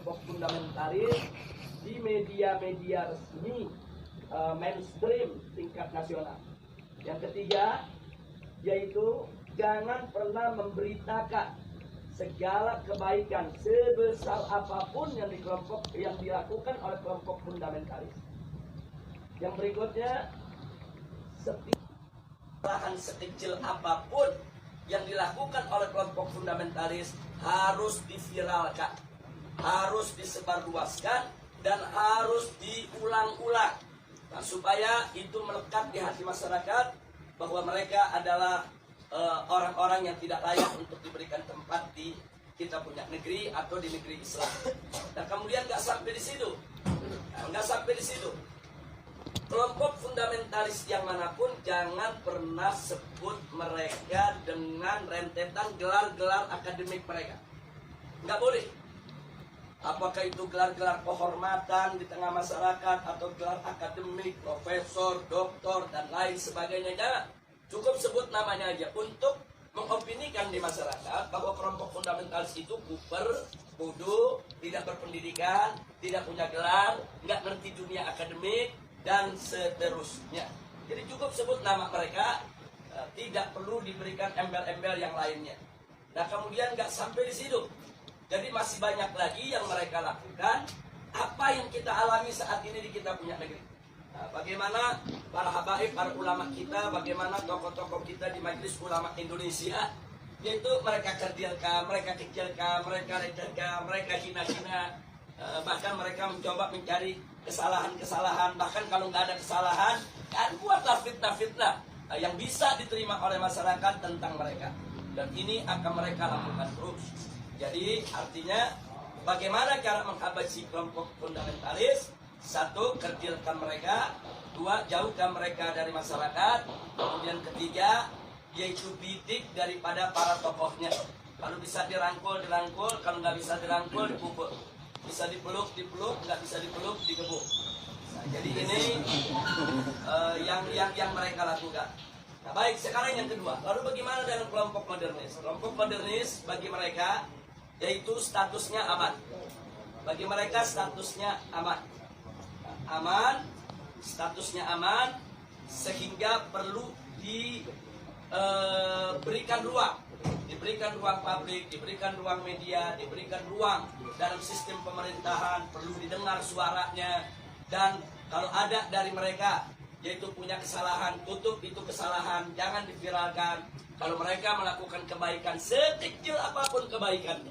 kelompok fundamentalis di media-media resmi mainstream tingkat nasional. Yang ketiga, yaitu jangan pernah memberitakan segala kebaikan sebesar apapun yang dilakukan oleh kelompok fundamentalis. Yang berikutnya, kesalahan sekecil apapun yang dilakukan oleh kelompok fundamentalis harus diviralkan, harus disebarluaskan, dan harus diulang-ulang. Nah, supaya itu melekat di hati masyarakat bahwa mereka adalah orang-orang yang tidak layak untuk diberikan tempat di kita punya negeri atau di negeri Islam. Dan kemudian nggak sampai di situ, kelompok fundamentalis yang manapun jangan pernah sebut mereka dengan rentetan gelar-gelar akademik mereka. Nggak boleh. Apakah itu gelar-gelar kehormatan di tengah masyarakat atau gelar akademik, profesor, doktor, dan lain sebagainya. Jangan. Cukup sebut namanya aja untuk mengopinikan di masyarakat bahwa kelompok fundamentalis itu kuper, bodoh, tidak berpendidikan, tidak punya gelar, nggak ngerti dunia akademik, dan seterusnya. Jadi cukup sebut nama mereka, tidak perlu diberikan embel-embel yang lainnya. Nah, kemudian nggak sampai di situ. Jadi masih banyak lagi yang mereka lakukan apa yang kita alami saat ini di kita punya negeri. Nah, bagaimana para habaib, para ulama kita, bagaimana tokoh-tokoh kita di Majelis Ulama Indonesia, yaitu mereka kerdilkan, mereka kecilkan, mereka recehkan, mereka hina-hina, bahkan mereka mencoba mencari kesalahan-kesalahan, bahkan kalau nggak ada kesalahan, kan buatlah fitnah-fitnah yang bisa diterima oleh masyarakat tentang mereka. Dan ini akan mereka lakukan terus. Jadi artinya bagaimana cara menghabisi kelompok fundamentalis? Satu, kerdilkan mereka. Dua, jauhkan mereka dari masyarakat. Kemudian ketiga, yaitu bidik daripada para tokohnya. Kalau bisa dirangkul, dirangkul. Kalau nggak bisa dirangkul, dipukul. Bisa dipeluk, nggak bisa dipeluk, digebuk. Nah, jadi ini yang mereka lakukan. Nah, baik, sekarang yang kedua. Lalu bagaimana dengan kelompok modernis? Kelompok modernis bagi mereka yaitu statusnya aman. Bagi mereka statusnya aman. Aman, statusnya aman, sehingga perlu diberikan ruang. Diberikan ruang publik, diberikan ruang media, diberikan ruang dalam sistem pemerintahan, perlu didengar suaranya. Dan kalau ada dari mereka yaitu punya kesalahan, tutup itu kesalahan, jangan diviralkan. Kalau mereka melakukan kebaikan, sekecil apapun kebaikan,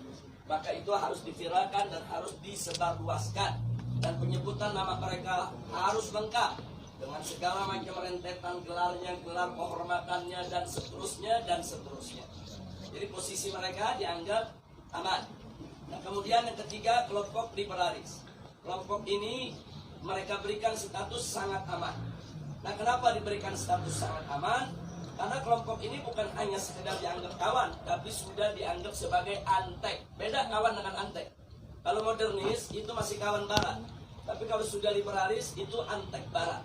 maka itu harus diviralkan dan harus disebarluaskan. Dan penyebutan nama mereka harus lengkap dengan segala macam rentetan gelarnya, gelar kehormatannya, dan seterusnya, dan seterusnya. Jadi posisi mereka dianggap aman. Nah, kemudian yang ketiga, kelompok liberalis. Kelompok ini mereka berikan status sangat aman. Nah, kenapa diberikan status sangat aman? Karena kelompok ini bukan hanya sekedar dianggap kawan, tapi sudah dianggap sebagai antek. Beda kawan dengan antek. Kalau modernis itu masih kawan barat, tapi kalau sudah liberalis itu antek barat.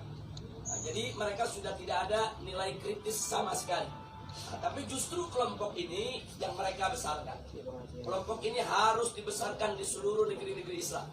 Nah, jadi mereka sudah tidak ada nilai kritis sama sekali. Nah, tapi justru kelompok ini yang mereka besarkan. Kelompok ini harus dibesarkan di seluruh negeri-negeri Islam.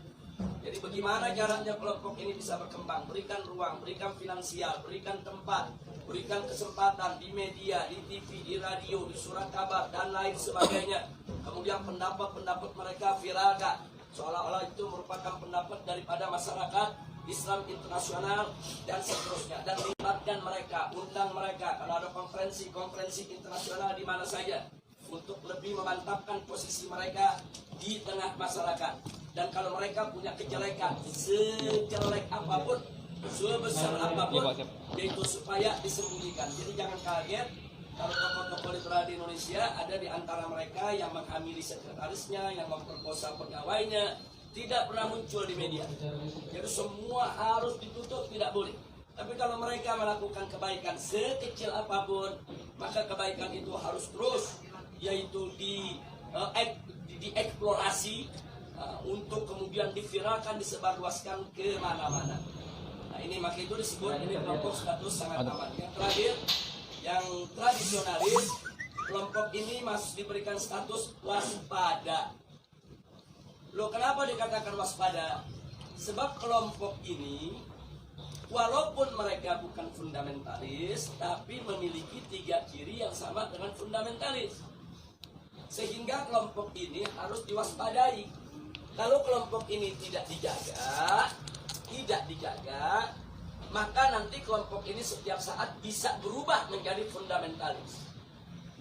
Jadi bagaimana caranya kelompok ini bisa berkembang? Berikan ruang, berikan finansial, berikan tempat, berikan kesempatan di media, di TV, di radio, di surat kabar, dan lain sebagainya. Kemudian pendapat-pendapat mereka viralkan, seolah-olah itu merupakan pendapat daripada masyarakat Islam internasional dan seterusnya. Dan libatkan mereka, undang mereka kalau ada konferensi-konferensi internasional di mana saja, untuk lebih memantapkan posisi mereka di tengah masyarakat. Dan kalau mereka punya kejelekan, sejelek apapun, sebesar apapun, yaitu supaya disembunyikan. Jadi jangan kaget kalau tokoh-tokoh liberal di Indonesia ada di antara mereka yang menghamili sekretarisnya, yang memperkosa pegawainya, tidak pernah muncul di media. Jadi semua harus ditutup, tidak boleh. Tapi kalau mereka melakukan kebaikan sekecil apapun, maka kebaikan itu harus terus, yaitu dieksplorasi untuk kemudian diviralkan, disebarluaskan ke mana-mana. Nah, ini maka itu disebut ini kelompok status sangat aman. Yang terakhir, yang tradisionalis, kelompok ini masih diberikan status waspada. Loh, kenapa dikatakan waspada? Sebab kelompok ini walaupun mereka bukan fundamentalis, tapi memiliki 3 ciri yang sama dengan fundamentalis. Sehingga kelompok ini harus diwaspadai. Kalau kelompok ini tidak dijaga, maka nanti kelompok ini setiap saat bisa berubah menjadi fundamentalis.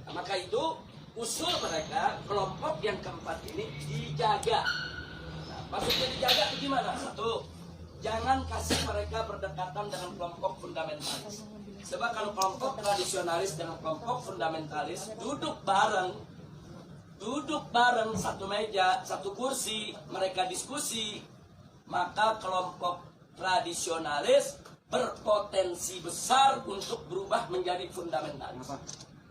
Nah, maka itu usul mereka, kelompok yang keempat ini dijaga. Nah, maksudnya dijaga bagaimana? 1, jangan kasih mereka berdekatan dengan kelompok fundamentalis. Sebab kalau kelompok tradisionalis dengan kelompok fundamentalis duduk bareng satu meja, satu kursi, mereka diskusi, maka kelompok tradisionalis berpotensi besar untuk berubah menjadi fundamentalis.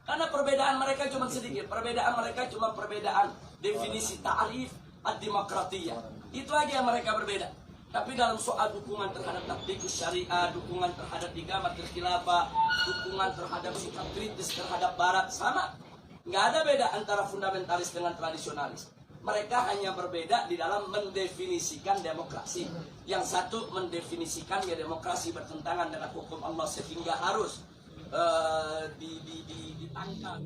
Karena perbedaan mereka cuma sedikit, perbedaan definisi ta'rif ad-demokratiyah. Itu aja yang mereka berbeda. Tapi dalam soal dukungan terhadap tatbikus syariah, dukungan terhadap igamatul khilafah, dukungan terhadap sikap kritis terhadap barat, sama. Nggak ada beda antara fundamentalis dengan tradisionalis. Mereka hanya berbeda di dalam mendefinisikan demokrasi. Yang satu mendefinisikan ya demokrasi bertentangan dengan hukum Allah sehingga harus ditangkap.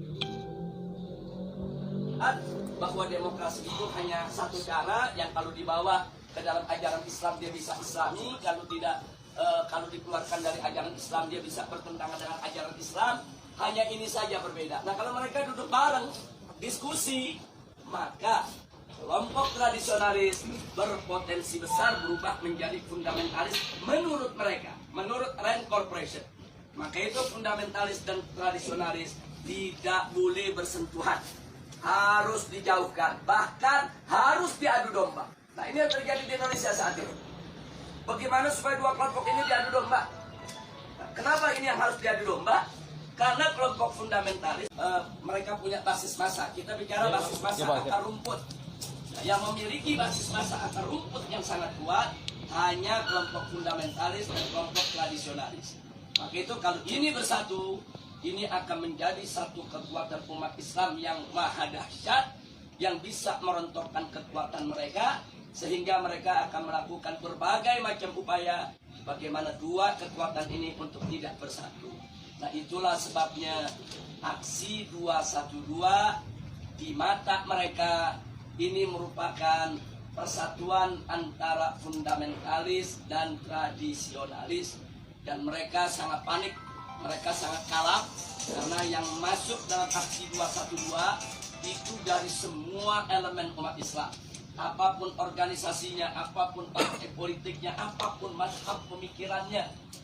Bahwa demokrasi itu hanya satu cara yang kalau dibawa ke dalam ajaran Islam dia bisa Islami, kalau tidak, kalau dikeluarkan dari ajaran Islam dia bisa bertentangan dengan ajaran Islam. Hanya ini saja berbeda. Nah, kalau mereka duduk bareng diskusi, maka kelompok tradisionalis berpotensi besar berubah menjadi fundamentalis menurut mereka, menurut Rand Corporation. Maka itu fundamentalis dan tradisionalis tidak boleh bersentuhan, harus dijauhkan, bahkan harus diadu domba. Nah, ini yang terjadi di Indonesia saat ini. Bagaimana supaya dua kelompok ini diadu domba? Nah, kenapa ini yang harus diadu domba? Karena kelompok fundamentalis mereka punya basis massa. Kita bicara basis massa akar rumput. Nah, yang memiliki basis massa akar rumput yang sangat kuat hanya kelompok fundamentalis dan kelompok tradisionalis. Maka itu kalau ini bersatu, ini akan menjadi satu kekuatan umat Islam yang maha dahsyat, yang bisa merontokkan kekuatan mereka, sehingga mereka akan melakukan berbagai macam upaya bagaimana dua kekuatan ini untuk tidak bersatu. Nah, itulah sebabnya aksi 212 di mata mereka ini merupakan persatuan antara fundamentalis dan tradisionalis. Dan mereka sangat panik, mereka sangat kalap, karena yang masuk dalam aksi 212 itu dari semua elemen umat Islam. Apapun organisasinya, apapun partai politiknya, apapun mazhab pemikirannya,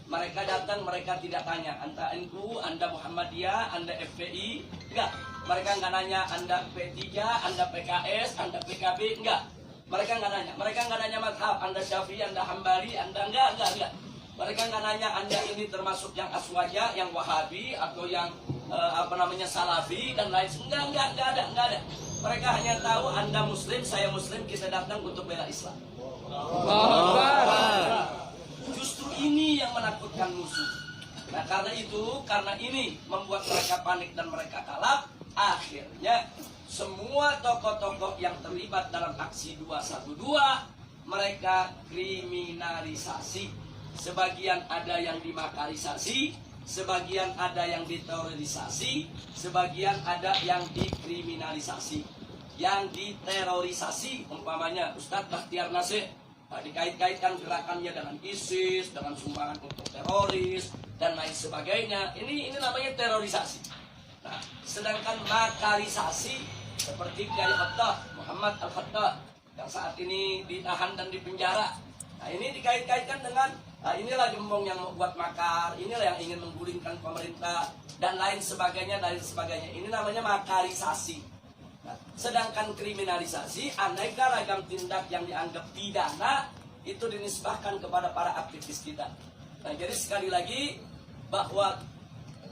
mereka datang, mereka tidak tanya Anda NU, Anda Muhammadiyah, Anda FPI, enggak. Mereka enggak nanya Anda P3, Anda PKS, Anda PKB, enggak. Mereka enggak nanya. Mereka enggak nanya mazhab, Anda Syafi'i, Anda Hambali, Anda enggak. Mereka enggak nanya Anda ini termasuk yang Aswaja, yang Wahabi, atau yang Salafi dan lain. Enggak ada. Mereka hanya tahu Anda Muslim, saya Muslim, kita datang untuk bela Islam. Justru ini yang menakutkan musuh. Nah, karena ini membuat mereka panik dan mereka kalap. Akhirnya semua tokoh-tokoh yang terlibat dalam aksi 212 mereka kriminalisasi. Sebagian ada yang dimakarisasi, sebagian ada yang diterorisasi, sebagian ada yang dikriminalisasi. Yang diterorisasi umpamanya Ustadz Bakhtiar Nasir, dikait-kaitkan gerakannya dengan ISIS, dengan sumbangan untuk teroris dan lain sebagainya. Ini namanya terorisasi. Nah, sedangkan makarisasi seperti Kiai Khattah, Muhammad Al-Khattah yang saat ini ditahan dan dipenjara. Nah, ini dikait-kaitkan dengan inilah gembong yang membuat makar, inilah yang ingin menggulingkan pemerintah dan lain sebagainya. Ini namanya makarisasi. Nah, sedangkan kriminalisasi, aneka ragam tindak yang dianggap pidana itu dinisbahkan kepada para aktivis kita. Nah, jadi sekali lagi bahwa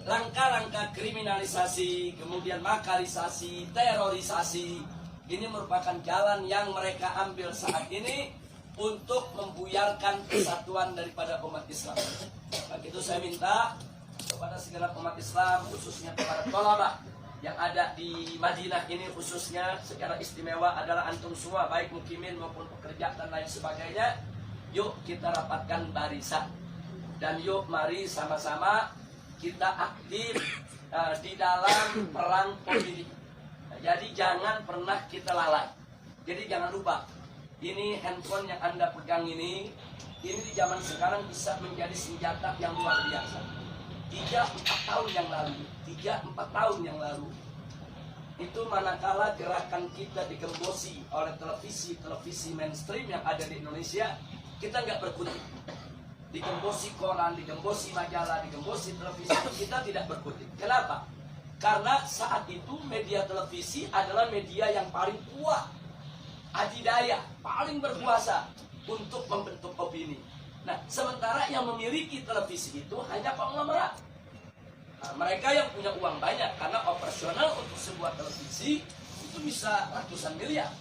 langkah-langkah kriminalisasi, kemudian makarisasi, terorisasi, ini merupakan jalan yang mereka ambil saat ini untuk membuyarkan kesatuan daripada umat Islam. Maka itu saya minta kepada segenap umat Islam, khususnya kepada tolabah, yang ada di Madinah ini khususnya secara istimewa adalah antum semua, baik mukimin maupun pekerja dan lain sebagainya. Yuk kita rapatkan barisan dan yuk mari sama-sama kita aktif di dalam perang opini. Jadi jangan pernah kita lalai. Jadi jangan lupa, ini handphone yang Anda pegang ini di zaman sekarang bisa menjadi senjata yang luar biasa. 3-4 tahun yang lalu, 3-4 tahun yang lalu, itu manakala gerakan kita digembosi oleh televisi mainstream yang ada di Indonesia, kita nggak berkutik. Digembosi koran, digembosi majalah, digembosi televisi, kita tidak berkutik. Kenapa? Karena saat itu media televisi adalah media yang paling kuat, adidaya, paling berkuasa untuk membentuk opini. Nah, sementara yang memiliki televisi itu hanya konglomerat. Nah, mereka yang punya uang banyak, karena operasional untuk sebuah televisi itu bisa ratusan miliar.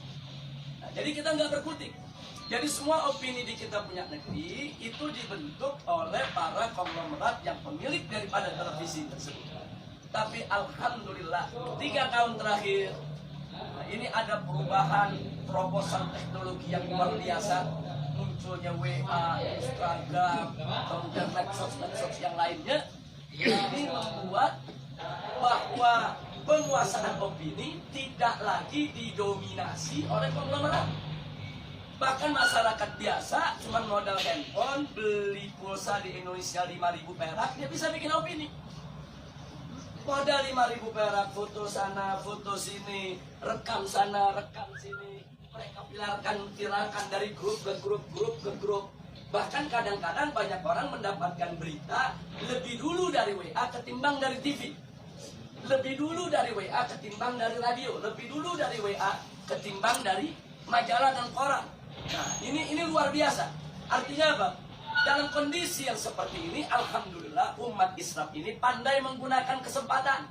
Nah, jadi kita nggak berkutik. Jadi semua opini di kita punya negeri itu dibentuk oleh para konglomerat yang pemilik daripada televisi tersebut. Tapi alhamdulillah 3 tahun terakhir ini ada perubahan terobosan teknologi yang luar biasa. Munculnya WA, Instagram, kemudian medsos yang lainnya. Ini membuat bahwa penguasaan opini tidak lagi didominasi oleh konglomerat. Bahkan masyarakat biasa cuma modal handphone, beli pulsa di Indonesia 5.000 perak, dia bisa bikin opini. Modal 5.000 perak, foto sana, foto sini, rekam sana, rekam sini. Mereka viralkan dari grup ke grup. Bahkan kadang-kadang banyak orang mendapatkan berita lebih dulu dari WA ketimbang dari TV. Lebih dulu dari WA ketimbang dari radio. Lebih dulu dari WA ketimbang dari majalah dan koran. Nah, ini luar biasa. Artinya apa? Dalam kondisi yang seperti ini, alhamdulillah umat Islam ini pandai menggunakan kesempatan.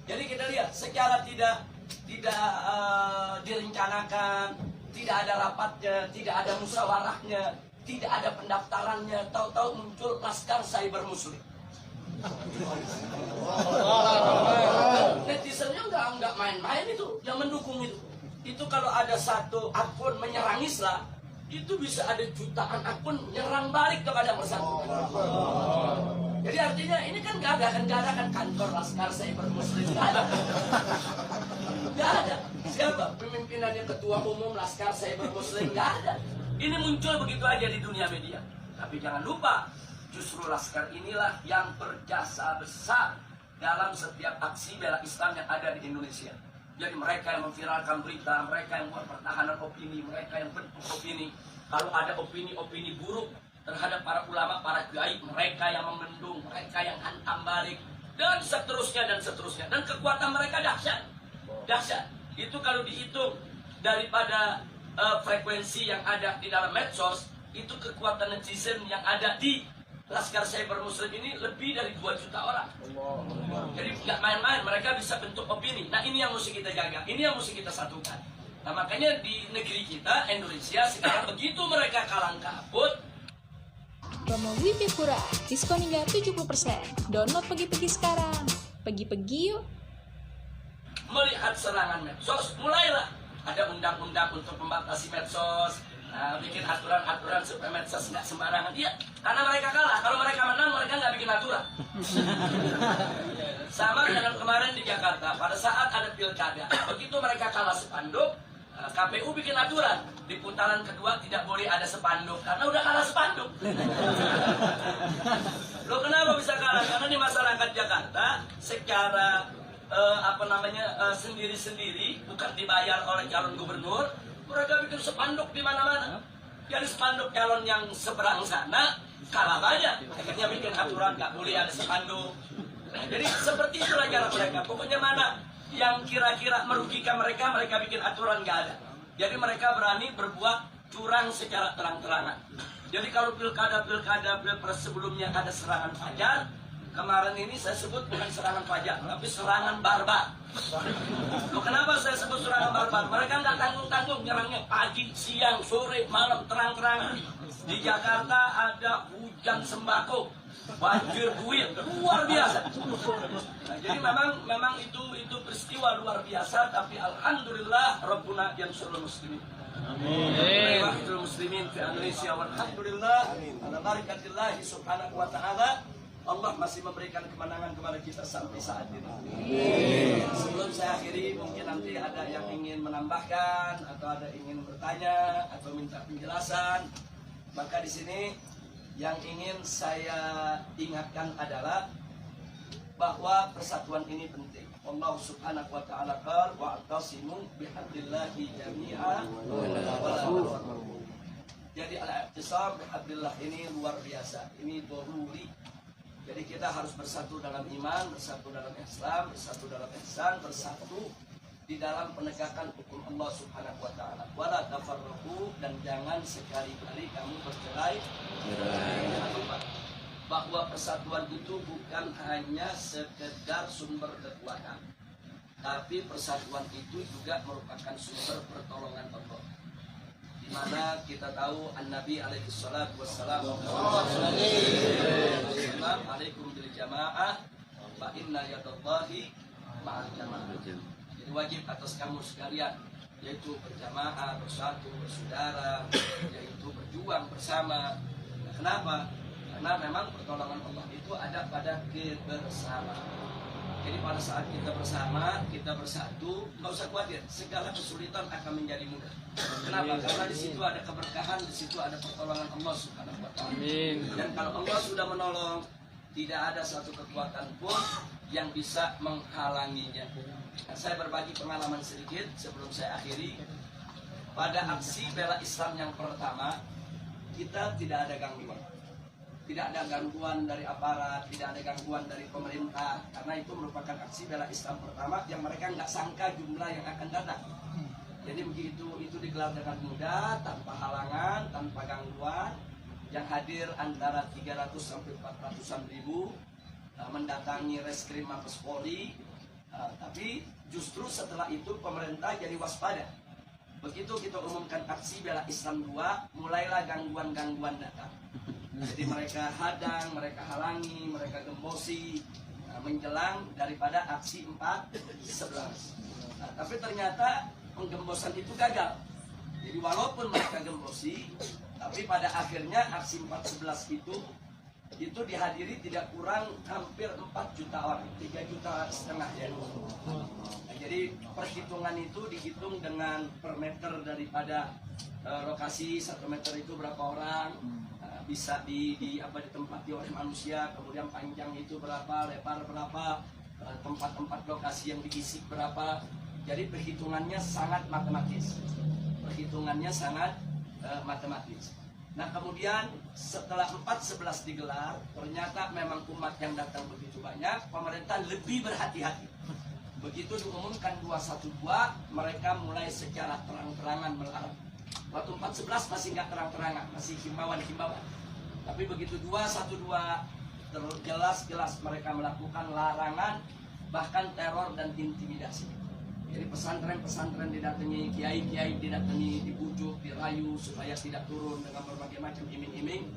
Jadi kita lihat secara tidak direncanakan, tidak ada rapatnya, tidak ada musyawarahnya, tidak ada pendaftarannya, tahu-tahu muncul Laskar Cyber Muslim. Netizennya nggak main-main itu, yang mendukung itu. Itu kalau ada satu akun menyerang Islam, itu bisa ada jutaan akun menyerang balik kepada bersangkutan. Jadi artinya ini kan nggak ada kan kantor Laskar Cyber Muslim, nggak ada. Nggak ada. Siapa pemimpinannya, ketua umum Laskar Cyber Muslim? Nggak ada. Ini muncul begitu aja di dunia media. Tapi jangan lupa, justru Laskar inilah yang berjasa besar dalam setiap aksi bela Islam yang ada di Indonesia. Jadi mereka yang memviralkan berita, mereka yang membuat pertahanan opini, mereka yang bentuk opini. Kalau ada opini-opini buruk terhadap para ulama, para kiai, mereka yang membendung, mereka yang hantam balik, dan seterusnya dan seterusnya. Dan kekuatan mereka dahsyat. Dahsyat. Itu kalau dihitung daripada frekuensi yang ada di dalam medsos, itu kekuatan netizen yang ada di Laskar Cyber Muslim ini lebih dari 2 juta orang. Jadi nggak main-main, mereka bisa bentuk opini. Nah ini yang mesti kita jaga, ini yang mesti kita satukan. Nah makanya di negeri kita, Indonesia, sekarang begitu mereka kalang kabut. Promo WiFi Pura, diskon hingga 70%. Download Pegi-Pegi sekarang. Pegi-Pegi yuk. Melihat serangan medsos, mulailah ada undang-undang untuk membatasi medsos. Nah, bikin aturan-aturan supaya medsos nggak sembarangan. Iya, karena mereka kalah. Kalau mereka menang, mereka nggak bikin aturan. Sama dengan kemarin di Jakarta, pada saat ada pilkada, begitu mereka kalah spanduk, KPU bikin aturan. Di putaran kedua tidak boleh ada spanduk, karena udah kalah spanduk. Loh kenapa bisa kalah? Karena di masyarakat Jakarta, secara sendiri-sendiri, bukan dibayar oleh calon gubernur, mereka bikin spanduk di mana-mana. Jadi spanduk calon yang seberang sana kalah banyak. Akhirnya bikin aturan nggak boleh ada spanduk. Nah, jadi seperti itulah cara mereka. Pokoknya mana yang kira-kira merugikan mereka, mereka bikin aturan nggak ada. Jadi mereka berani berbuat curang secara terang-terangan. Jadi kalau pilpres sebelumnya ada serangan fajar, kemarin ini saya sebut bukan serangan fajar, tapi serangan barbar. Loh, kenapa saya sebut serangan barbar? Mereka nggak tanggung-tanggung nyerangnya pagi, siang, sore, malam, terang-terangan. Di Jakarta ada hujan sembako banjir duit luar biasa. Nah, jadi memang itu peristiwa luar biasa, tapi alhamdulillah Rabbuna yansurul muslimin. Amin. Rahmatul muslimin di Indonesia, walhamdulillah ala barakatillah subhanahu wa ta'ala. Allah masih memberikan kemenangan kepada kita sampai saat ini. Sebelum saya akhiri, mungkin nanti ada yang ingin menambahkan atau ada ingin bertanya atau minta penjelasan. Maka di sini yang ingin saya ingatkan adalah bahwa persatuan ini penting. Allah subhanahu wa ta'ala qala wa'tasimu bihablillahi jami'a wa la tafarraqu. Jadi al-i'tisam bihablillah ini luar biasa. Ini daruri. Jadi kita harus bersatu dalam iman, bersatu dalam Islam, bersatu dalam ihsan, bersatu di dalam penegakan hukum Allah Subhanahu wa taala. Wala tafarraqu, dan jangan sekali-kali kamu bercerai. Jangan lupa bahwa persatuan itu bukan hanya sekedar sumber kekuatan, tapi persatuan itu juga merupakan sumber pertolongan Allah. Di mana kita tahu An-Nabi alaihi salatu wassalam alaikum bil jamaah fa inna yadallahi ma'al jamaah. Jadi wajib atas kamu sekalian, yaitu berjamaah, bersatu, bersaudara, yaitu berjuang bersama. Nah, kenapa? Karena memang pertolongan Allah itu ada pada kebersamaan. Jadi pada saat kita bersama, kita bersatu, nggak usah khawatir, segala kesulitan akan menjadi mudah. Kenapa? Karena di situ ada keberkahan, di situ ada pertolongan Allah Subhanahu wa taala. Dan kalau Allah sudah menolong, tidak ada satu kekuatan pun yang bisa menghalanginya. Nah, saya berbagi pengalaman sedikit sebelum saya akhiri. Pada aksi bela Islam yang pertama, kita tidak ada gangguan. Tidak ada gangguan dari aparat, tidak ada gangguan dari pemerintah, karena itu merupakan aksi bela Islam pertama yang mereka nggak sangka jumlah yang akan datang. Jadi begitu itu digelar dengan mudah, tanpa halangan, tanpa gangguan, yang hadir antara 300 sampai 400-an ribu, mendatangi reskrim Mabes Polri, tapi justru setelah itu pemerintah jadi waspada. Begitu kita umumkan aksi bela Islam 2, mulailah gangguan-gangguan datang. Jadi mereka hadang, mereka halangi, mereka gembosi menjelang daripada aksi 4.11. Nah, tapi ternyata penggembosan itu gagal. Jadi walaupun mereka gembosi, tapi pada akhirnya aksi 4.11 itu dihadiri tidak kurang hampir 4 juta orang, 3,5 juta ya. Nah, jadi perhitungan itu dihitung dengan per meter daripada lokasi, 1 meter itu berapa orang. Bisa ditempati oleh manusia, kemudian panjang itu berapa, lebar berapa, tempat-tempat lokasi yang diisi berapa. Jadi perhitungannya sangat matematis. Matematis. Nah, kemudian setelah 4.11 digelar, ternyata memang umat yang datang begitu banyak, pemerintah lebih berhati-hati. Begitu diumumkan 212, mereka mulai secara terang-terangan melarang. Waktu 4.11 masih nggak terang-terangan, masih himbauan-himbauan. Tapi begitu 212 jelas-jelas mereka melakukan larangan, bahkan teror dan intimidasi. Jadi pesantren-pesantren didatangi, kiai-kiai didatangi, dibujuk, dirayu supaya tidak turun dengan berbagai macam iming-iming.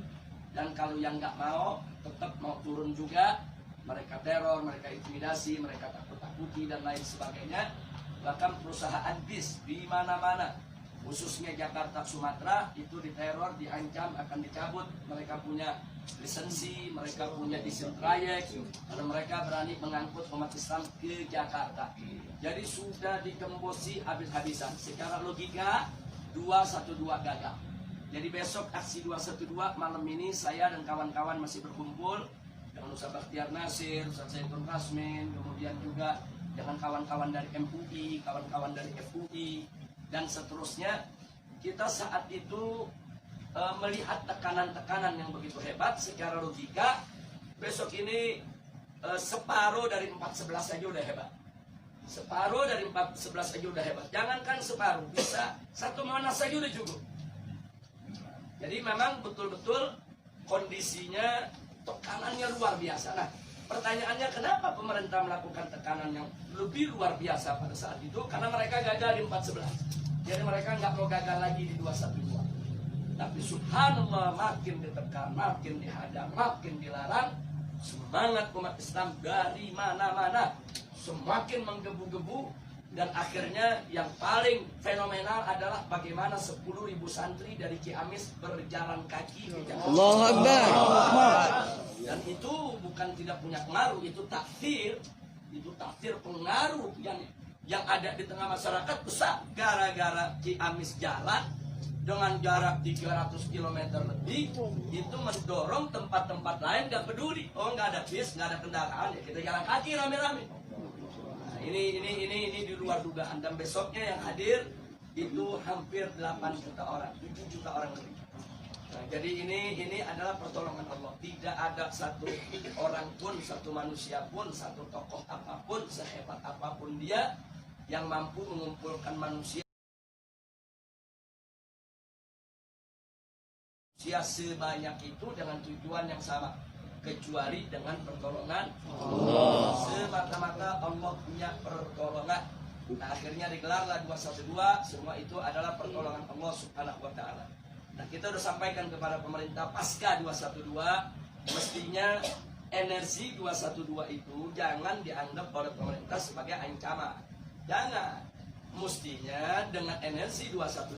Dan kalau yang nggak mau, tetap mau turun juga, mereka teror, mereka intimidasi, mereka takut-takuti dan lain sebagainya. Bahkan perusahaan bis di mana-mana, khususnya Jakarta, Sumatera, itu diteror, diancam akan dicabut. Mereka punya lisensi, mereka punya izin trayek, dan mereka berani mengangkut umat Islam ke Jakarta. Jadi sudah digembosi habis-habisan. Secara logika 212 gagal. Jadi besok aksi 212 malam ini saya dan kawan-kawan masih berkumpul dengan Ustaz Bakhtiar Nasir, Ustaz Zaitun Rasmin, kemudian juga dengan kawan-kawan dari MUI, kawan-kawan dari FUI, dan seterusnya. Kita saat itu melihat tekanan-tekanan yang begitu hebat. Secara logika besok ini separuh dari 4.11 saja udah hebat. Separuh dari 4.11 saja udah hebat. Jangankan separuh, bisa 1 Monas saja udah cukup. Jadi memang betul-betul kondisinya, tekanannya luar biasa. Nah, pertanyaannya kenapa pemerintah melakukan tekanan yang lebih luar biasa pada saat itu? Karena mereka gagal di 4.11. Jadi mereka nggak mau gagal lagi di 212. Tapi Tapi subhanallah, makin ditekan, makin dihadang, makin dilarang, semangat umat Islam dari mana-mana semakin menggebu-gebu. Dan akhirnya yang paling fenomenal adalah bagaimana 10.000 santri dari Ciamis berjalan kaki ke Jakarta. Allahu Akbar. Dan itu bukan tidak punya pengaruh, itu takfir pengaruh yang ada di tengah masyarakat besar. Gara-gara Ciamis jalan dengan jarak 300 km lebih, itu mendorong tempat-tempat lain gak peduli. Oh, nggak ada bis, nggak ada kendaraan, ya kita jalan kaki rame-rame. Ini di luar dugaan. Dan besoknya yang hadir itu hampir 8 juta orang, 7 juta orang lebih. Nah, jadi ini adalah pertolongan Allah. Tidak ada satu orang pun, satu manusia pun, satu tokoh apapun, sehebat apapun dia, yang mampu mengumpulkan manusia sebanyak itu dengan tujuan yang sama, kecuali dengan pertolongan Allah. Semata-mata Allah punya pertolongan. Nah, akhirnya digelarlah 212. Semua itu adalah pertolongan Allah Subhanahu wa Ta'ala. Nah, kita sudah sampaikan kepada pemerintah pasca 212, mestinya energi 212 itu jangan dianggap oleh pemerintah sebagai ancaman. Jangan. Mestinya dengan energi 212